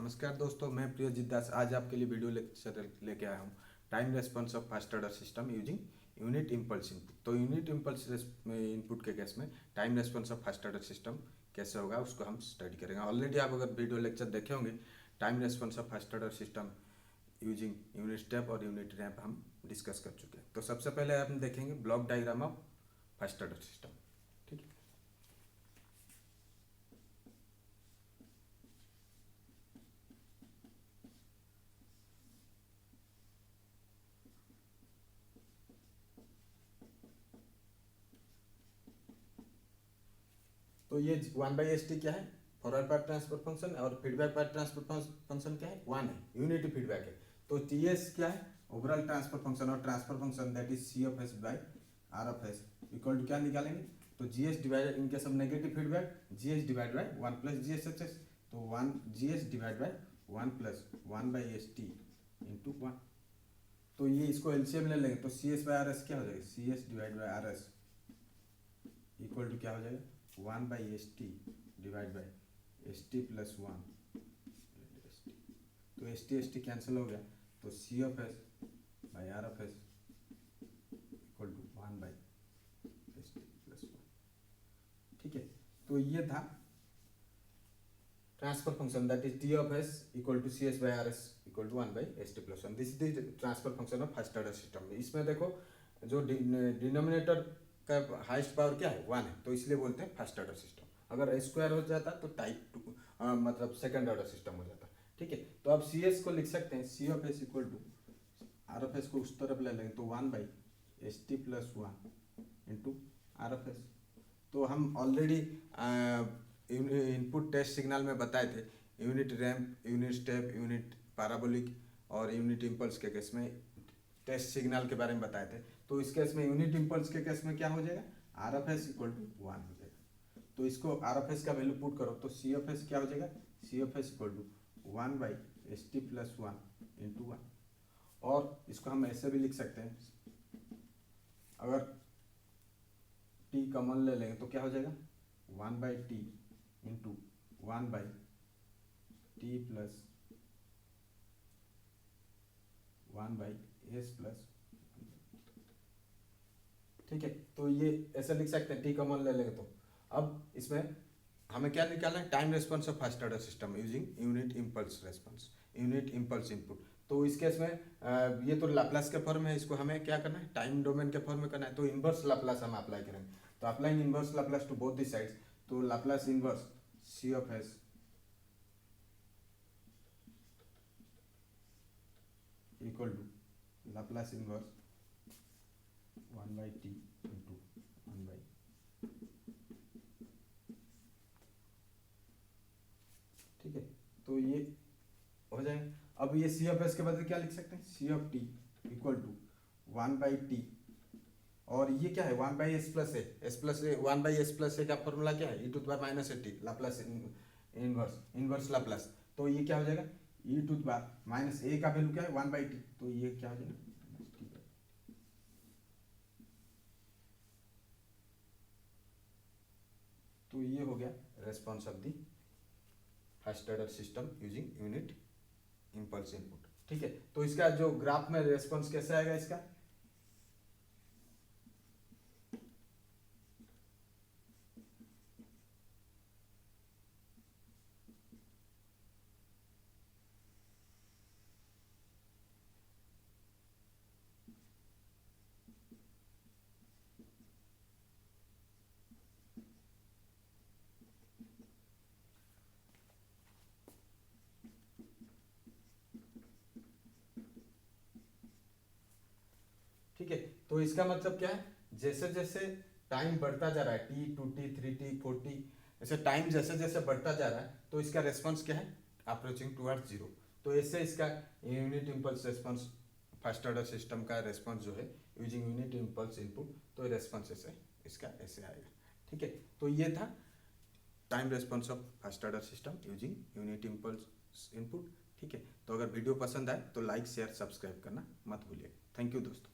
नमस्कार दोस्तों, मैं प्रियजीत दास आज आपके लिए वीडियो लेक्चर लेके आया हूँ। Time response of first order system using unit impulse input. तो यूनिट इम्पल्स इनपुट के केस में time response of first order system कैसे होगा उसको हम स्टडी करेंगे। ऑलरेडी आप अगर वीडियो लेक्चर देखे होंगे, time response of first order system using unit step और यूनिट रैंप हम डिस्कस कर चुके हैं। तो सबसे पहले हम देखेंगे block diagram of first order system. ठीक है, तो ये 1/st क्या है? Forward path transfer function. और फीडबैक पाथ ट्रांसफर फंक्शन क्या है? 1 है, यूनिटी फीडबैक है। तो टीएस क्या है? Overall transfer function. और transfer function that is C of S by R of S equal to क्या निकालेंगे? तो GS divided in case of negative feedback GS divide by 1 plus GS H S. तो 1 GS divide by 1 plus 1/st into 1। तो ये इसको LCM ले लेंगे तो C S by R S क्या हो जाएगा? C S divide by R S equal to क्या हो जाएगा? 1/st divide by st plus 1। तो st कैंसिल हो गया, तो C of S by R of S equal to 1/st plus 1। ठीक है, तो ये था transfer function that is T of S equal to C S by R S equal to 1/st plus 1। This is the transfer function of first order system. इसमें देखो जो denominator का highest power क्या है? 1 है, तो इसलिए बोलते हैं फर्स्ट ऑर्डर सिस्टम। अगर स्क्वायर हो जाता तो टाइप 2 मतलब सेकंड ऑर्डर सिस्टम हो जाता। ठीक है, तो अब सी एस को लिख सकते हैं C of S equal to R of S को उस तरफ ले लेंगे तो 1/st plus 1 into R of S. तो हम ऑलरेडी इनपुट टेस्ट सिग्नल में बताए थे unit ramp, unit step, unit parabolic और यूनिट इम्पल्स के केस में टेस्ट सिग्नल के बारे में बताए थे। तो इस केस में यूनिट इम्पल्स के केस में क्या हो जाएगा? R of S equal to 1 हो जाएगा। तो इसको आर ऑफ एस का वैल्यू पुट करो तो सी ऑफ एस क्या हो जाएगा? C of S equal to 1/st plus 1 into 1। और इसको हम ऐसे भी लिख सकते हैं, अगर टी कॉमन ले लेंगे तो क्या हो जाएगा? 1/t into 1/t plus 1/s plus. ठीक है, तो ये ऐसे लिख सकते हैं, टी कॉमन ले लेंगे तो। अब इसमें हमें क्या निकालना है? Time response of first order system using unit impulse response, unit impulse input. तो इस केस में ये तो लाप्लास के फॉर्म है, इसको हमें क्या करना है? टाइम डोमेन के फॉर्म में करना है। तो इन्वर्स लाप्लास हम अप्लाई करेंगे। तो apply inverse Laplace to both the sides. तो Laplace inverse C of S equal to Laplace inverse 1/t into 1/। ठीक है, तो ये हो जाए। अब ये सी ऑफ एस के बदले क्या लिख सकते हैं? C of T equal to 1/t। और ये क्या है? 1/s plus A, S plus A, 1/s plus A का फॉर्मूला क्या है? E to the power minus A T Laplace inverse Laplace. तो ये क्या हो जाएगा? E to the power minus A का वैल्यू क्या है? 1/t। तो ये क्या हो जाएगा? तो ये हो गया response of the first order system using unit impulse input. ठीक है, तो इसका जो ग्राफ में रेस्पॉन्स कैसे आएगा इसका? ठीक है, तो इसका मतलब क्या है? जैसे जैसे टाइम बढ़ता जा रहा है, टी 2t 3t 4t, ऐसे टाइम जैसे जैसे बढ़ता जा रहा है तो इसका रेस्पॉन्स क्या है? Approaching towards 0। तो ऐसे इसका unit impulse response first order system का रेस्पॉन्स जो है यूजिंग यूनिट इम्पल्स इनपुट, तो रेस्पॉन्स ऐसे इसका ऐसे आएगा। ठीक है, तो ये था time response of first order system using unit impulse input. ठीक है, तो अगर वीडियो पसंद आए तो लाइक शेयर सब्सक्राइब करना मत भूलिए। थैंक यू दोस्तों।